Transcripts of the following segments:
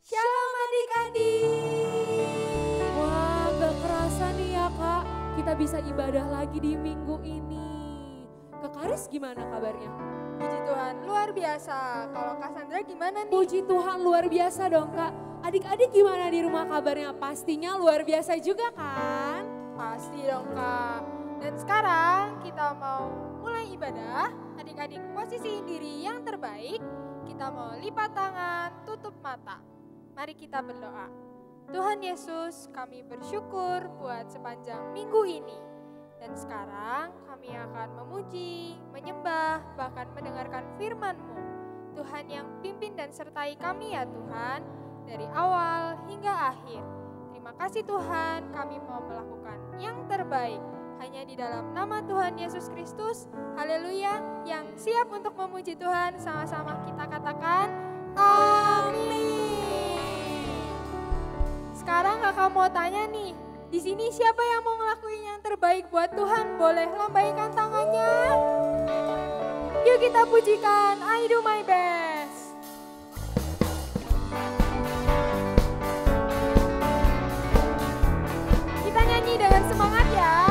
Shalom adik-adik. Wah, gak kerasa nih ya Kak, kita bisa ibadah lagi di minggu ini. Kak Karis gimana kabarnya? Puji Tuhan, luar biasa. Kalau Kak Sandra gimana nih? Puji Tuhan luar biasa dong Kak. Adik-adik gimana di rumah kabarnya? Pastinya luar biasa juga kan? Pasti dong Kak. Dan sekarang kita mau mulai ibadah. Adik-adik posisi diri yang terbaik. Kita mau lipat tangan, tutup mata. Mari kita berdoa. Tuhan Yesus, kami bersyukur buat sepanjang minggu ini. Dan sekarang kami akan memuji, menyembah, bahkan mendengarkan firman-Mu. Tuhan yang pimpin dan sertai kami ya Tuhan, dari awal hingga akhir. Terima kasih Tuhan, kami mau melakukan yang terbaik. Hanya di dalam nama Tuhan Yesus Kristus, haleluya, yang siap untuk memuji Tuhan, sama-sama kita katakan, amin. Sekarang kakak mau tanya nih, di sini siapa yang mau ngelakuin yang terbaik buat Tuhan? Boleh lambaikan tangannya. Yuk kita pujikan, I do my best. Kita nyanyi dengan semangat ya.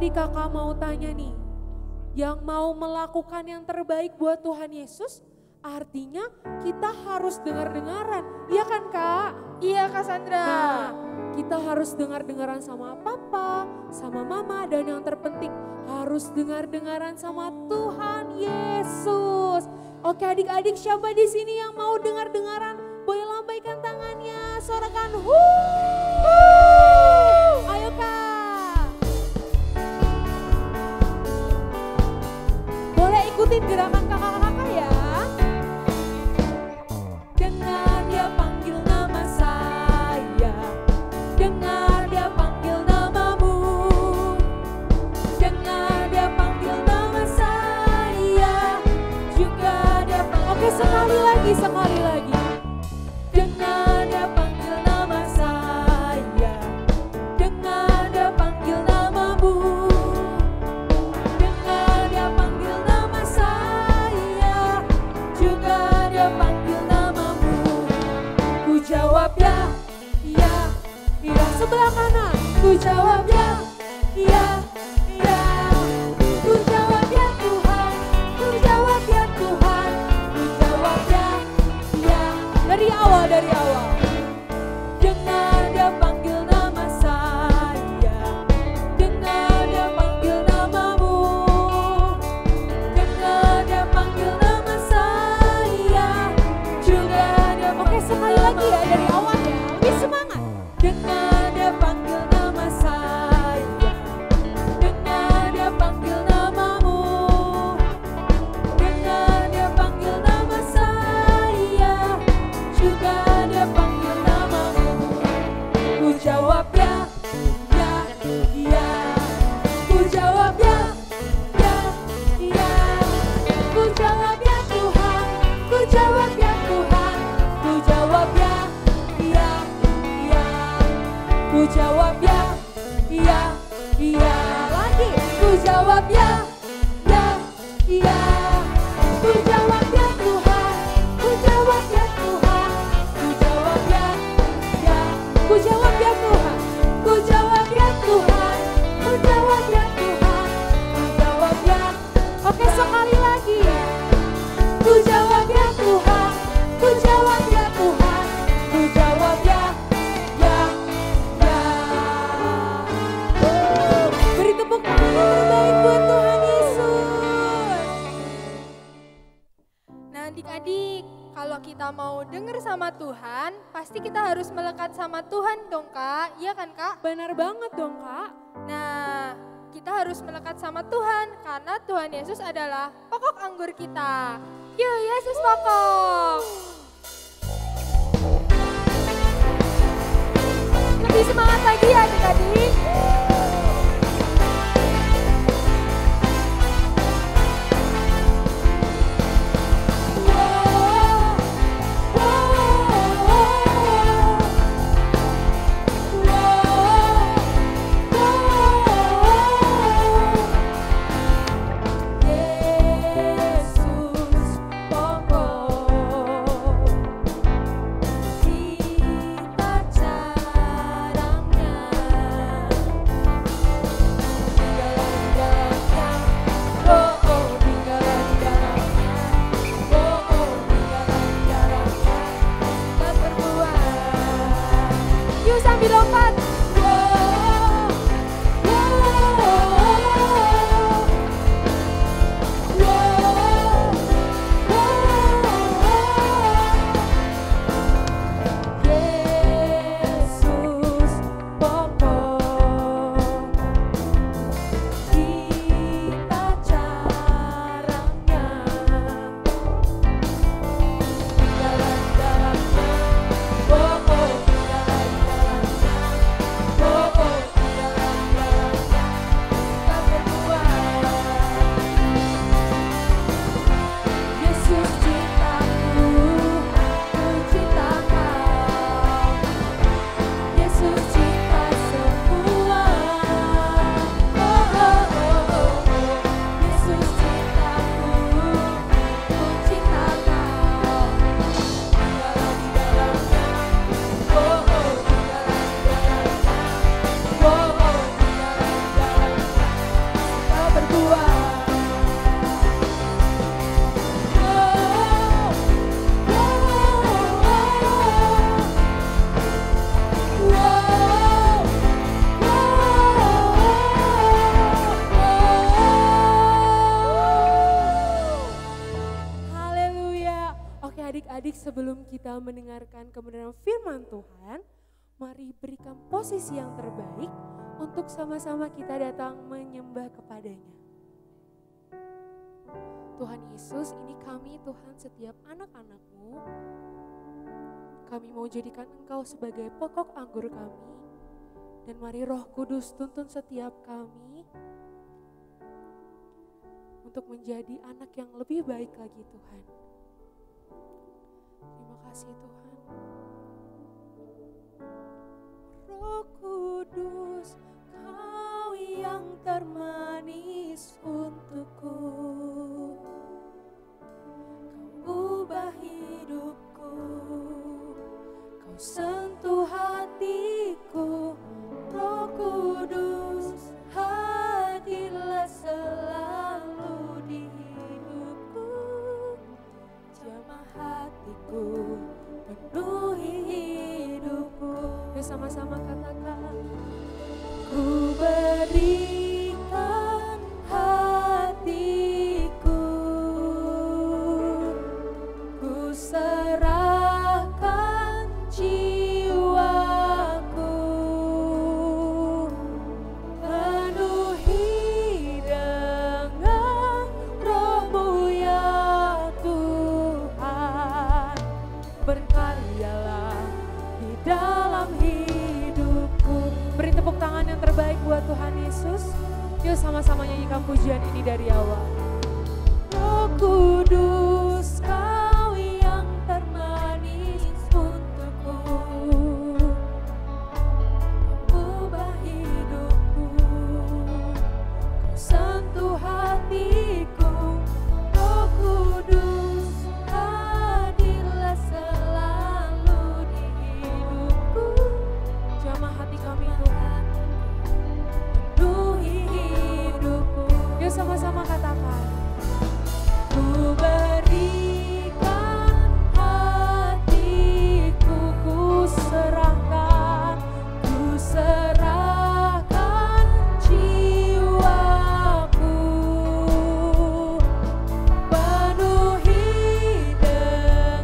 Kakak mau tanya nih, yang mau melakukan yang terbaik buat Tuhan Yesus, artinya kita harus dengar-dengaran, iya kan Kak? Iya Kak Sandra. Nah, kita harus dengar-dengaran sama papa, sama mama, dan yang terpenting harus dengar-dengaran sama Tuhan Yesus. Oke adik-adik, siapa di sini yang mau dengar-dengaran? Boleh lambaikan tangannya, sorakan ayo Kak. Ikutin gerakan kakak-kakak ya. Dengar dia panggil nama saya, dengar dia panggil namamu, dengar dia panggil nama saya, juga dia panggil. Oke sekali lagi. Dengar dia panggil nama saya, dengar dia panggil namamu. Jawab ya, sebelah kanan. Ku jawab ya, ku jawab ya Tuhan, ku jawab ya Tuhan, ku jawab ya. Dari awal. Dengar dia panggil nama saya, dengar dia panggil namamu, dengar dia panggil nama saya, juga dia. Oke sekali lagi ya, dari awal ya, lebih semangat. Dengar dia panggil nama saya, dengar dia panggil namamu, dengar dia panggil nama saya, juga dia panggil namamu. Ku jawab ya, ku jawab ya, ku jawab ya Tuhan, ku jawab ya Tuhan, ku jawab ya, ku jawab ya, lagi, ku jawab ya, ku jawab ya Tuhan, kita mau denger sama Tuhan, pasti kita harus melekat sama Tuhan dong Kak, iya kan Kak? Benar banget dong Kak. Nah, kita harus melekat sama Tuhan karena Tuhan Yesus adalah pokok anggur kita. Yuk Yesus pokok! Lebih semangat lagi ya adik-adik. Sambil lompat. Yesus pokok kita caranya jalan-jalannya adik-adik, sebelum kita mendengarkan kebenaran firman Tuhan, mari berikan posisi yang terbaik untuk sama-sama kita datang menyembah kepadanya. Tuhan Yesus, ini kami Tuhan setiap anak-anak-Mu, kami mau jadikan Engkau sebagai pokok anggur kami, dan mari Roh Kudus tuntun setiap kami untuk menjadi anak yang lebih baik lagi Tuhan. Terima kasih Tuhan. Roh Kudus, Kau yang termanis untukku, Kau ubah hidupku, Kau sentuh hatiku. Roh Kudus, hadirlah selalu di hidupku, jamah hatiku, penuhi hidupku. Yuk sama-sama katakan, ku berikan hatiku, ku serahkan jiwaku, penuhi dengan Roh-Mu ya Tuhan, berkaryalah di dalam hidupku. Beri tepuk tangan yang terbaik buat Tuhan Yesus. Yuk sama-sama nyanyikan pujian ini dari awal. Roh Kudus, Kau yang termanis untukku, Kau ubah hidupku, Kau sentuh hatiku. Roh Kudus, hadirlah selalu di hidupku, jamah hati kami Tuhan, penuhi hidupku. Yuk sama-sama katakan, ku berikan hatiku, ku serahkan jiwaku, penuhi dengan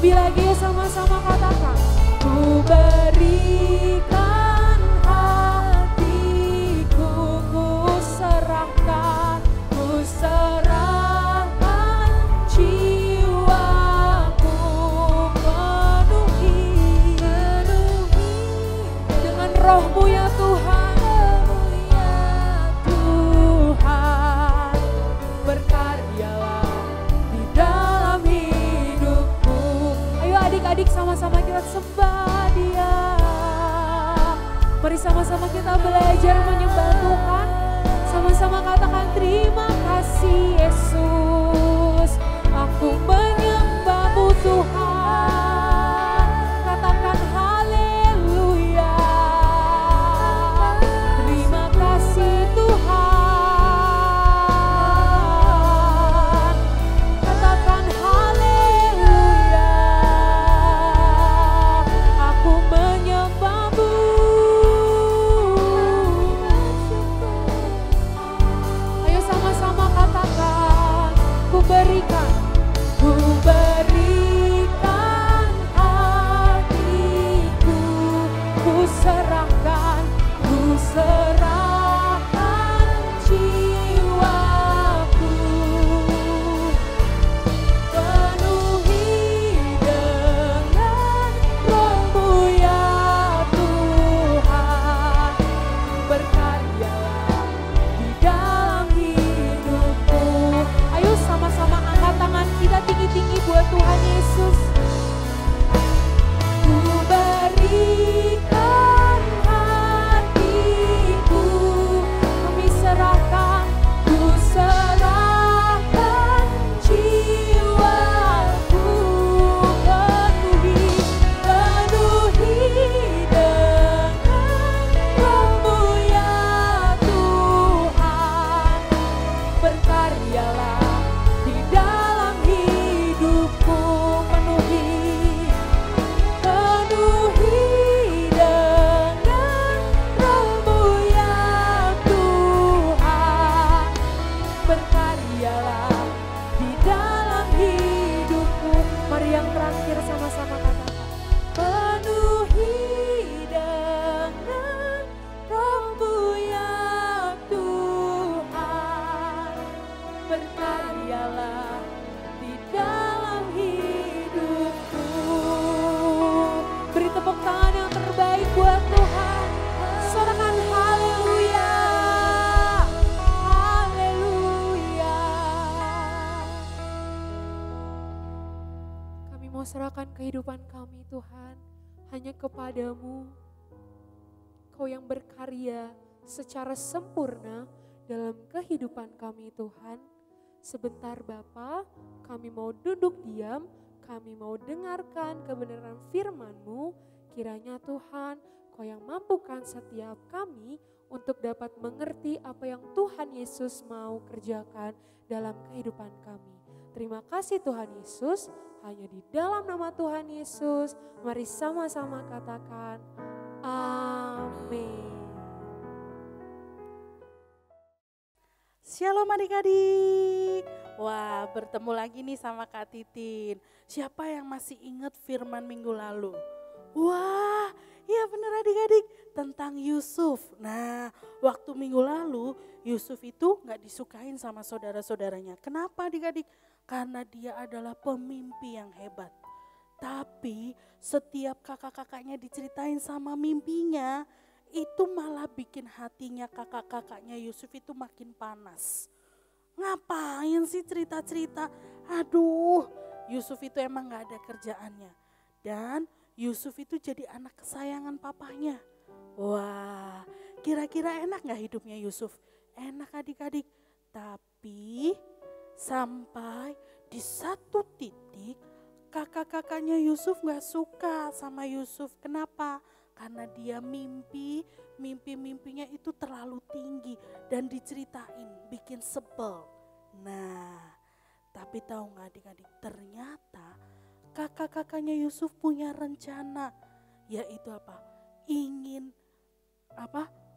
Lebih lagi sama-sama katakan. Ku berikan hatiku, ku serahkan jiwaku, penuhi dengan roh-Mu ya Tuhan. Tuhan, berkaryalah di dalam hidupku. Ayo adik-adik sama-sama kita sembah Dia. Mari sama-sama kita belajar menyembah Tuhan. Sama-sama katakan terima kasih Yesus. Aku menyembah-Mu Tuhan. Katakan haleluya. Terima kasih Tuhan. Katakan haleluya. Aku menyembah-Mu. Ayo sama-sama katakan. Ku berikan hatiku, ku serahkan jiwaku, penuhi dengan Roh-Mu ya Tuhan, berkaryalah di dalam hidupku. Ayo sama-sama angkat tangan kita tinggi-tinggi buat Tuhan Yesus. Ku berikan hatiku, kami serahkan, ku serahkan jiwaku, penuhi dengan Roh-Mu ya Tuhan, berkaryalah di dalam hidupku, penuhi dengan Roh-Mu ya Tuhan, berkaryalah di dalam hidupku. Mari yang terakhir sama-sama katakan, penuhi dengan Roh-Mu ya Tuhan, berkaryalah di dalam hidupku. Beri tepuk tangan yang terbaik buat Tuhan. Sorakan haleluya. Haleluya. Kami mau serahkan kehidupan kami Tuhan hanya kepadamu. Kau yang berkarya secara sempurna dalam kehidupan kami Tuhan. Sebentar Bapa, kami mau duduk diam, kami mau dengarkan kebenaran firman-Mu. Kiranya Tuhan, Kau yang mampukan setiap kami untuk dapat mengerti apa yang Tuhan Yesus mau kerjakan dalam kehidupan kami. Terima kasih Tuhan Yesus, hanya di dalam nama Tuhan Yesus, mari sama-sama katakan, amin. Shalom adik-adik. Wah, bertemu lagi nih sama Kak Titin. Siapa yang masih ingat firman minggu lalu? Wah, iya benar adik-adik, tentang Yusuf. Nah, waktu minggu lalu Yusuf itu gak disukain sama saudara-saudaranya. Kenapa adik-adik? Karena dia adalah pemimpi yang hebat. Tapi setiap kakak-kakaknya diceritain sama mimpinya, itu malah bikin hatinya kakak-kakaknya Yusuf itu makin panas. Ngapain sih cerita-cerita? Aduh, Yusuf itu emang gak ada kerjaannya. Dan Yusuf itu jadi anak kesayangan papahnya. Wah, kira-kira enak gak hidupnya Yusuf? Enak adik-adik. Tapi sampai di satu titik kakak-kakaknya Yusuf gak suka sama Yusuf. Kenapa? Karena dia mimpi-mimpinya itu terlalu tinggi dan diceritain, bikin sebel. Nah, tapi tahu gak adik-adik, ternyata kakak-kakaknya Yusuf punya rencana, yaitu apa? Ingin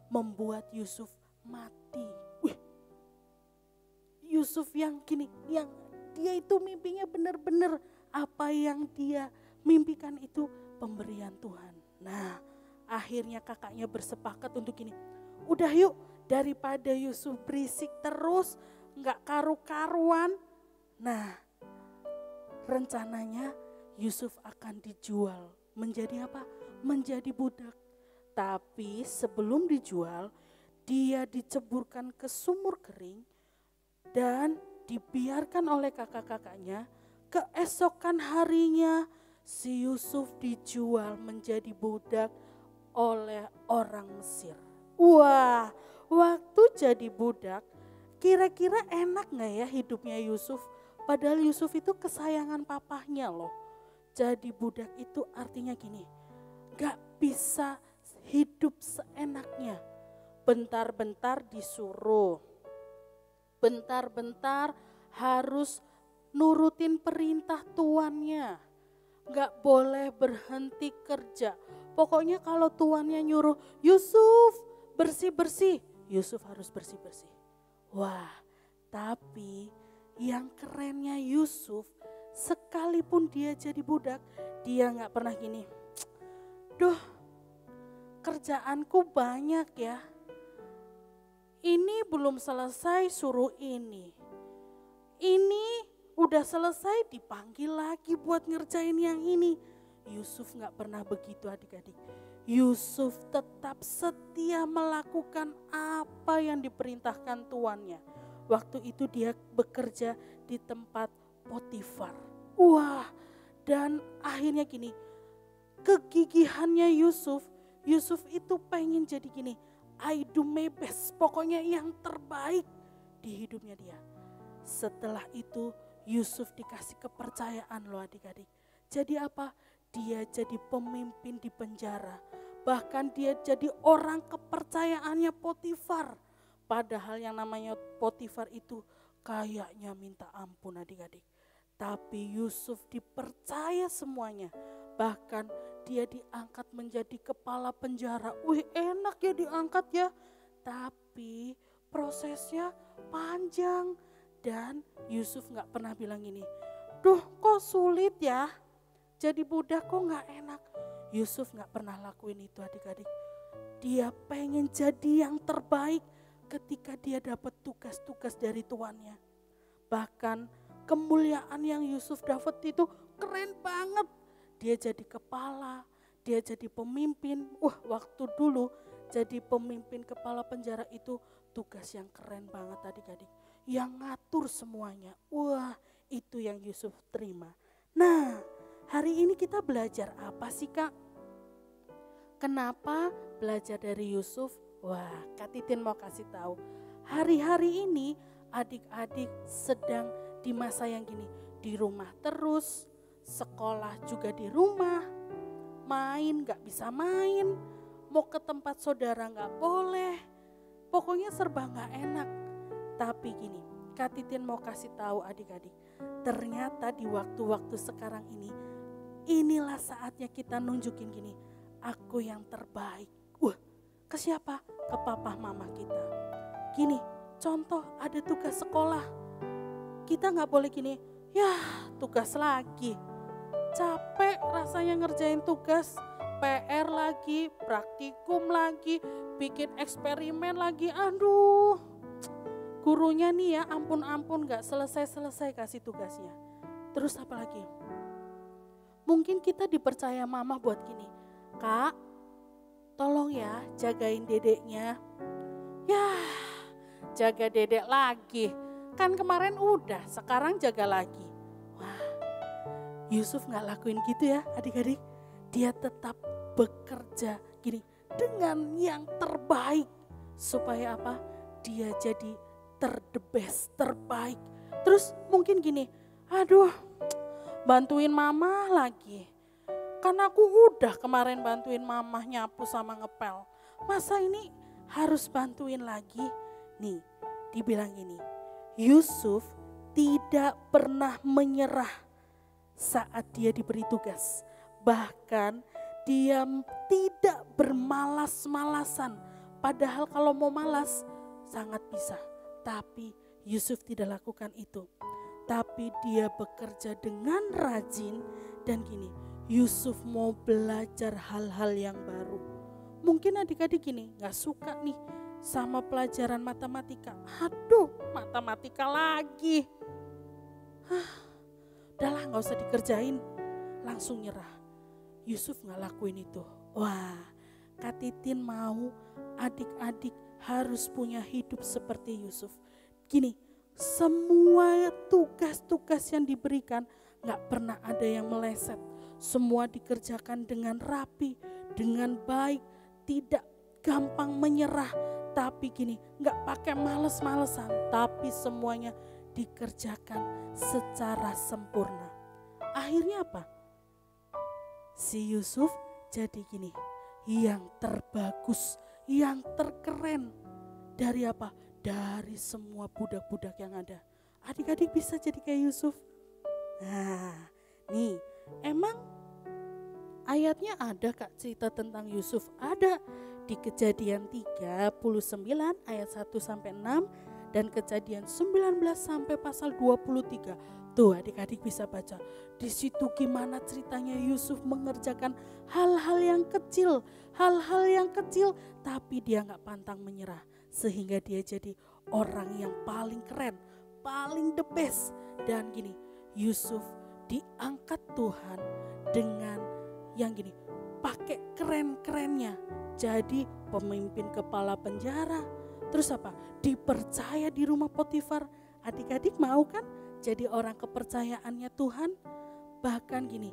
membuat Yusuf mati. Wih, Yusuf yang gini, yang dia itu mimpinya benar-benar apa yang dia mimpikan itu pemberian Tuhan. Nah, akhirnya kakaknya bersepakat untuk ini. Udah yuk, daripada Yusuf berisik terus, gak karu-karuan. Nah, rencananya Yusuf akan dijual. Menjadi apa? Menjadi budak. Tapi sebelum dijual, dia diceburkan ke sumur kering dan dibiarkan oleh kakak-kakaknya. Keesokan harinya si Yusuf dijual menjadi budak oleh orang Mesir. Wah, waktu jadi budak kira-kira enak gak ya hidupnya Yusuf? Padahal Yusuf itu kesayangan papahnya loh. Jadi budak itu artinya gini, gak bisa hidup seenaknya. Bentar-bentar disuruh, bentar-bentar harus nurutin perintah tuannya. Gak boleh berhenti kerja. Pokoknya kalau tuannya nyuruh, Yusuf bersih-bersih, Yusuf harus bersih-bersih. Wah, tapi yang kerennya Yusuf, sekalipun dia jadi budak, dia gak pernah gini, duh kerjaanku banyak ya, ini belum selesai suruh ini udah selesai dipanggil lagi buat ngerjain yang ini. Yusuf gak pernah begitu adik-adik. Yusuf tetap setia melakukan apa yang diperintahkan tuannya. Waktu itu dia bekerja di tempat Potifar. Wah, dan akhirnya gini, kegigihannya Yusuf itu pengen jadi gini, I do my best, pokoknya yang terbaik di hidupnya dia. Setelah itu Yusuf dikasih kepercayaan loh adik-adik. Jadi apa? Dia jadi pemimpin di penjara. Bahkan dia jadi orang kepercayaannya Potifar. Padahal yang namanya Potifar itu kayaknya minta ampun adik-adik. Tapi Yusuf dipercaya semuanya. Bahkan dia diangkat menjadi kepala penjara. Wih, enak ya diangkat ya. Tapi prosesnya panjang. Dan Yusuf gak pernah bilang gini, duh kok sulit ya, jadi budak kok gak enak. Yusuf gak pernah lakuin itu adik-adik. Dia pengen jadi yang terbaik ketika dia dapat tugas-tugas dari tuannya. Bahkan kemuliaan yang Yusuf dapat itu keren banget. Dia jadi kepala, dia jadi pemimpin. Wah, waktu dulu jadi pemimpin kepala penjara itu tugas yang keren banget adik-adik. Yang ngatur semuanya. Wah, itu yang Yusuf terima. Nah, hari ini kita belajar apa sih Kak? Kenapa belajar dari Yusuf? Wah, Kak Titin mau kasih tahu. Hari-hari ini adik-adik sedang di masa yang gini. Di rumah terus, sekolah juga di rumah, main gak bisa main, mau ke tempat saudara gak boleh. Pokoknya serba gak enak. Tapi gini, Kak Titin mau kasih tahu adik-adik, ternyata di waktu-waktu sekarang ini, inilah saatnya kita nunjukin gini, aku yang terbaik. Wah, ke siapa? Ke papa mama kita. Gini, contoh ada tugas sekolah, kita gak boleh gini, ya tugas lagi. Capek rasanya ngerjain tugas, PR lagi, praktikum lagi, bikin eksperimen lagi, aduh. Gurunya nih ya ampun-ampun gak selesai-selesai kasih tugasnya. Terus apa lagi? Mungkin kita dipercaya mama buat gini, Kak tolong ya jagain dedeknya. Ya jaga dedek lagi, kan kemarin udah sekarang jaga lagi. Wah, Yusuf gak lakuin gitu ya adik-adik. Dia tetap bekerja gini dengan yang terbaik. Supaya apa? Dia jadi the best, terbaik. Terus mungkin gini, aduh bantuin mama lagi. Kan aku udah kemarin bantuin mama nyapu sama ngepel. Masa ini harus bantuin lagi? Nih, dibilang gini, Yusuf tidak pernah menyerah saat dia diberi tugas. Bahkan dia tidak bermalas-malasan. Padahal kalau mau malas sangat bisa. Tapi Yusuf tidak lakukan itu. tapi dia bekerja dengan rajin dan gini, Yusuf mau belajar hal-hal yang baru. Mungkin adik-adik gini gak suka nih sama pelajaran matematika. Aduh, matematika lagi. Udahlah gak usah dikerjain, langsung nyerah. Yusuf gak lakuin itu. Wah, Kak Titin mau adik-adik harus punya hidup seperti Yusuf. Gini, semua tugas-tugas yang diberikan gak pernah ada yang meleset. Semua dikerjakan dengan rapi, dengan baik, tidak gampang menyerah. Tapi gini, gak pakai males-malesan, tapi semuanya dikerjakan secara sempurna. Akhirnya apa? Si Yusuf jadi gini, yang terbagus, yang terkeren. Dari apa? Dari semua budak-budak yang ada. Adik-adik bisa jadi kayak Yusuf. Nah, nih, emang ayatnya ada Kak cerita tentang Yusuf? Ada di Kejadian 39 ayat 1 sampai 6 dan Kejadian 19 sampai pasal 23. Tuh adik-adik bisa baca. Di situ gimana ceritanya Yusuf mengerjakan hal-hal yang kecil, tapi dia gak pantang menyerah. Sehingga dia jadi orang yang paling keren, paling the best. Dan gini, Yusuf diangkat Tuhan dengan yang gini, pakai keren-kerennya. Jadi pemimpin kepala penjara. Terus apa? Dipercaya di rumah Potifar. Adik-adik mau kan jadi orang kepercayaannya Tuhan? Bahkan gini,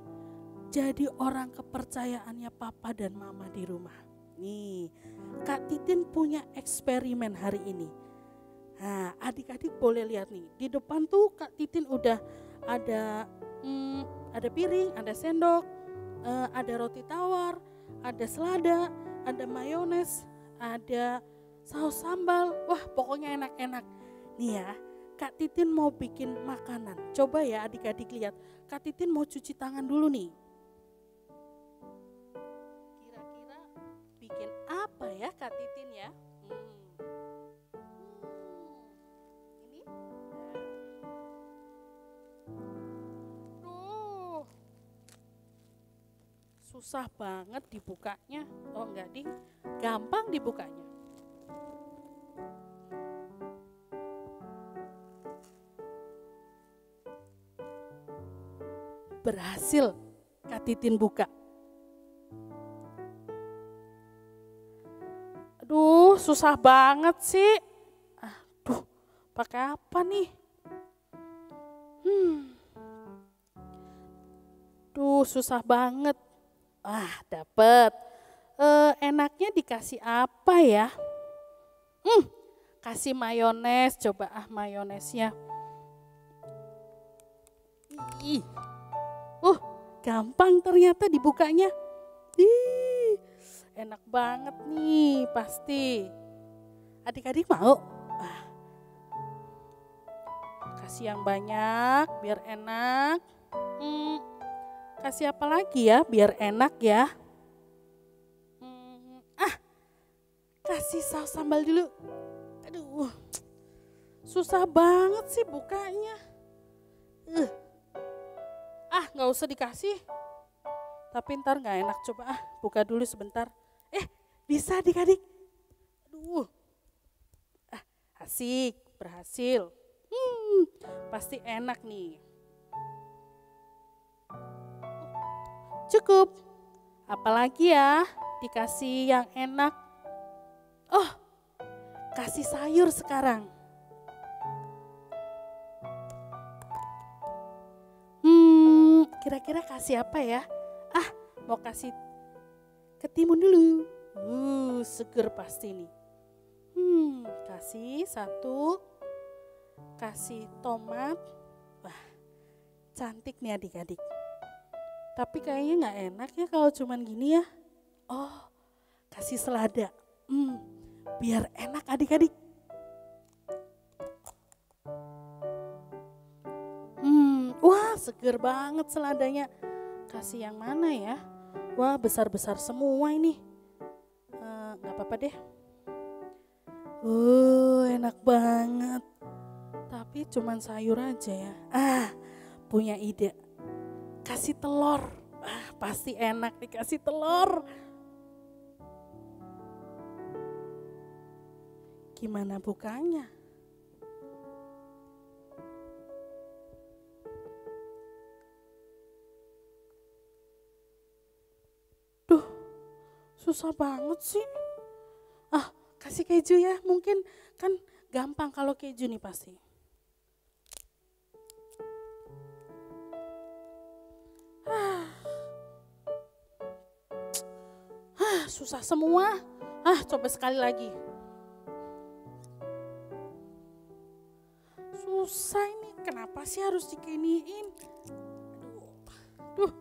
jadi orang kepercayaannya papa dan mama di rumah. Nih, Kak Titin punya eksperimen hari ini. Nah, adik-adik boleh lihat nih. Di depan tuh Kak Titin udah ada piring, ada sendok, ada roti tawar, ada selada, ada mayones, ada saus sambal. Wah, pokoknya enak-enak. Nih ya, Kak Titin mau bikin makanan. Coba ya adik-adik lihat. Kak Titin mau cuci tangan dulu nih. Kira-kira bikin apa ya Kak Titin ya? Ini? Duh, susah banget dibukanya. Oh enggak ding, gampang dibukanya. Berhasil Kak Titin buka. Aduh, susah banget sih. Aduh, pakai apa nih? Duh, susah banget. Dapet. Enaknya dikasih apa ya? Kasih mayones, coba mayonesnya. Ih. Gampang ternyata dibukanya. Enak banget nih pasti. Adik-adik mau? Kasih yang banyak biar enak. Kasih apa lagi ya biar enak ya? Kasih saus sambal dulu. Aduh, susah banget sih bukanya. Gak usah dikasih. Tapi ntar gak enak, coba buka dulu sebentar. Bisa adik-adik. Aduh. Asik, berhasil. Pasti enak nih. Cukup. Apalagi ya dikasih yang enak. Kasih sayur sekarang. Kira-kira kasih apa ya? Mau kasih ketimun dulu. Seger pasti nih. Kasih satu. Kasih tomat. Wah, cantik nih adik-adik. Tapi kayaknya gak enak ya kalau cuman gini ya. Kasih selada. Biar enak adik-adik. Wah, seger banget seladanya. Kasih yang mana ya? Wah, besar-besar semua ini. Gak apa-apa deh. Enak banget. Tapi Tapi cuman sayur aja ya. Punya ide. Kasih telur. Pasti enak dikasih telur. Gimana bukanya? Duh, susah banget sih. Kasih keju ya, mungkin kan gampang kalau keju nih pasti. Susah semua. Coba sekali lagi. Susah ini, kenapa sih harus dikiniin? Duh,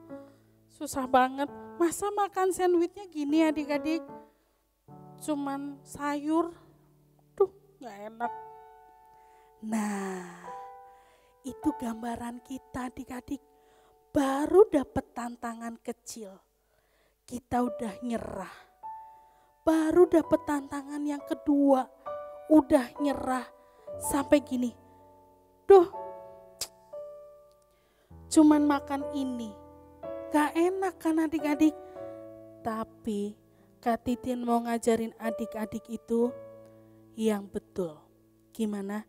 susah banget. Masa makan sandwichnya gini adik-adik? Cuman sayur, gak enak. Nah, itu gambaran kita adik-adik. Baru dapat tantangan kecil, kita udah nyerah. Baru dapat tantangan yang kedua, udah nyerah. Sampai gini, cuman makan ini, gak enak kan adik-adik. Tapi Kak Titin mau ngajarin adik-adik itu yang betul. Gimana?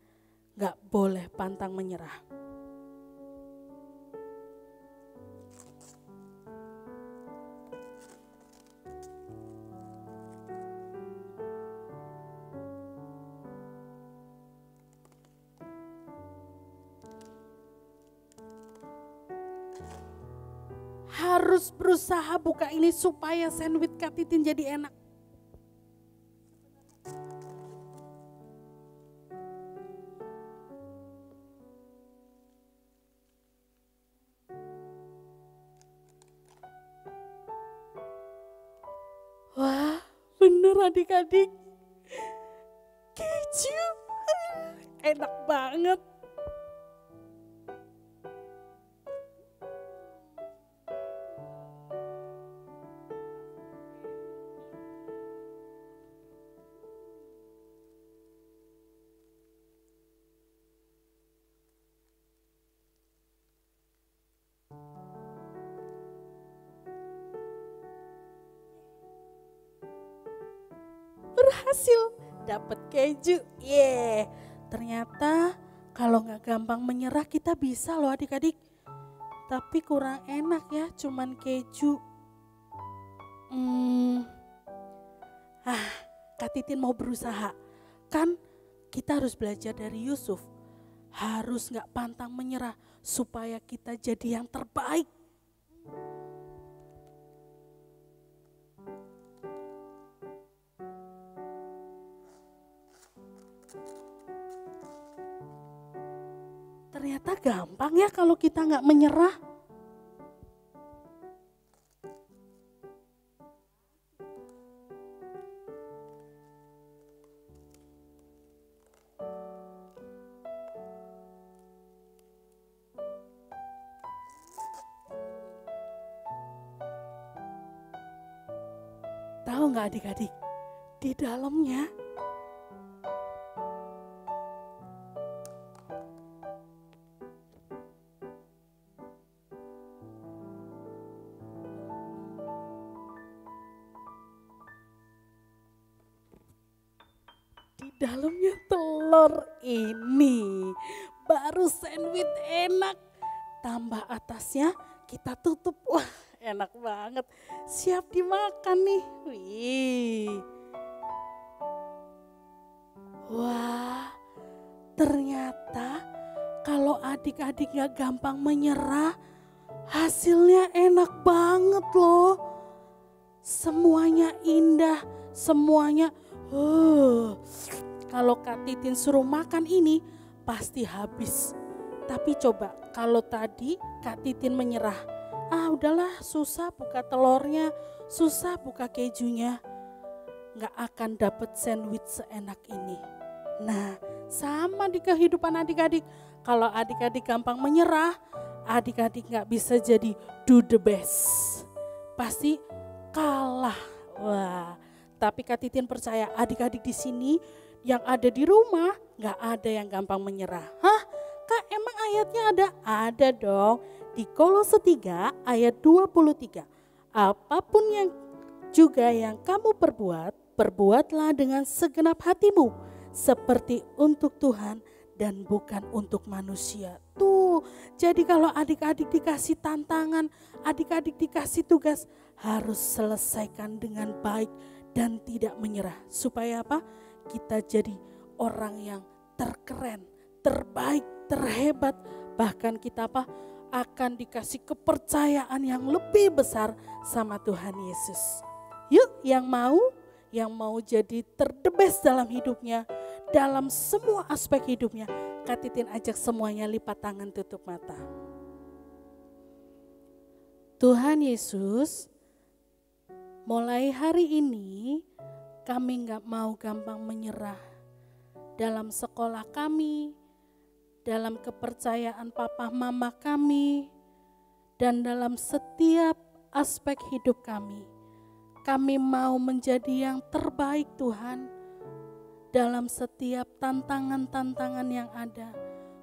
Gak boleh pantang menyerah. Harus berusaha buka ini supaya sandwich Kak Titin jadi enak. Wah, bener adik-adik. Keju, enak banget. Berhasil dapat keju. Ternyata kalau nggak gampang menyerah kita bisa loh adik-adik. Tapi kurang enak ya cuman keju. Kak Titin mau berusaha. Kan kita harus belajar dari Yusuf. Harus nggak pantang menyerah supaya kita jadi yang terbaik. Ternyata gampang ya kalau kita nggak menyerah. Tahu nggak adik-adik? Di dalamnya telur ini. Baru sandwich enak. Tambah atasnya kita tutup. Wah, enak banget. Siap dimakan nih. Wih. Wah, ternyata kalau adik-adik gak gampang menyerah, hasilnya enak banget loh. Semuanya indah, semuanya kalau Kak Titin suruh makan ini pasti habis. Tapi coba kalau tadi Kak Titin menyerah, udahlah susah buka telurnya, susah buka kejunya, gak akan dapet sandwich seenak ini. Nah, sama di kehidupan adik-adik. Kalau adik-adik gampang menyerah, adik-adik gak bisa jadi do the best. Pasti kalah. Wah, tapi Kak Titin percaya adik-adik di sini yang ada di rumah gak ada yang gampang menyerah. Kak, emang ayatnya ada? Ada dong. Di Kolose 3 ayat 23. Apapun yang juga yang kamu perbuat, perbuatlah dengan segenap hatimu seperti untuk Tuhan dan bukan untuk manusia. Tuh, jadi kalau adik-adik dikasih tantangan, adik-adik dikasih tugas, harus selesaikan dengan baik dan tidak menyerah. Supaya apa? Kita jadi orang yang terkeren, terbaik, terhebat. Bahkan kita apa? Akan dikasih kepercayaan yang lebih besar sama Tuhan Yesus. Yuk, yang mau jadi terdebes dalam hidupnya, dalam semua aspek hidupnya. Kak Titin ajak semuanya lipat tangan, tutup mata. Tuhan Yesus, mulai hari ini kami gak mau gampang menyerah dalam sekolah kami, dalam kepercayaan papa mama kami, dan dalam setiap aspek hidup kami. Kami mau menjadi yang terbaik Tuhan dalam setiap tantangan-tantangan yang ada,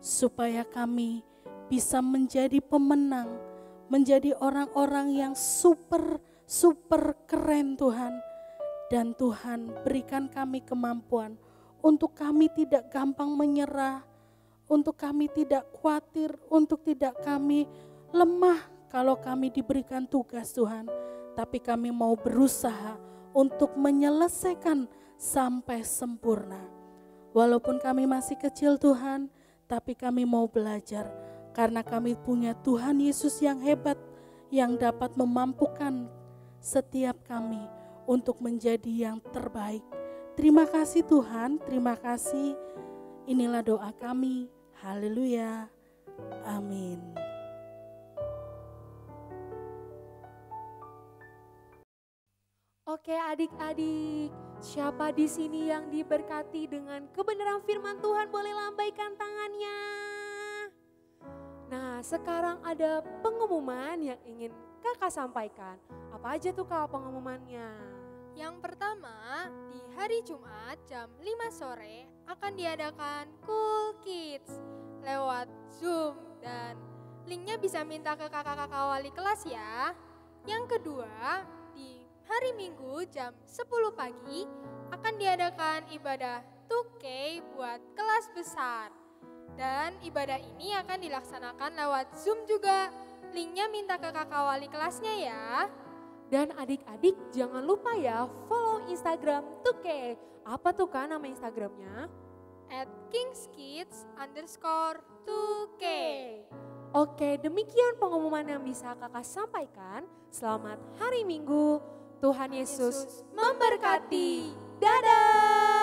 supaya kami bisa menjadi pemenang, menjadi orang-orang yang super keren Tuhan. Dan Tuhan berikan kami kemampuan untuk kami tidak gampang menyerah, untuk kami tidak khawatir, untuk tidak kami lemah kalau kami diberikan tugas Tuhan. Tapi kami mau berusaha untuk menyelesaikan sampai sempurna. Walaupun kami masih kecil Tuhan, tapi kami mau belajar. Karena kami punya Tuhan Yesus yang hebat, yang dapat memampukan setiap kami untuk menjadi yang terbaik. Terima kasih Tuhan, terima kasih. Inilah doa kami. Haleluya. Amin. Oke adik-adik, siapa di sini yang diberkati dengan kebenaran firman Tuhan boleh lambaikan tangannya. Nah, sekarang ada pengumuman yang ingin kakak sampaikan. Apa aja tuh kak pengumumannya? Yang pertama, di hari Jumat jam 5 sore akan diadakan Cool Kids lewat Zoom dan linknya bisa minta ke kakak-kakak wali kelas ya. Yang kedua, di hari Minggu jam 10 pagi akan diadakan ibadah 2K buat kelas besar. Dan ibadah ini akan dilaksanakan lewat Zoom juga. Linknya minta ke kakak wali kelasnya ya. Dan adik-adik jangan lupa ya follow Instagram 2K. Apa tuh kan nama Instagramnya? @kingskids_2K. Oke, demikian pengumuman yang bisa kakak sampaikan. Selamat hari Minggu. Tuhan Yesus memberkati. Dadah!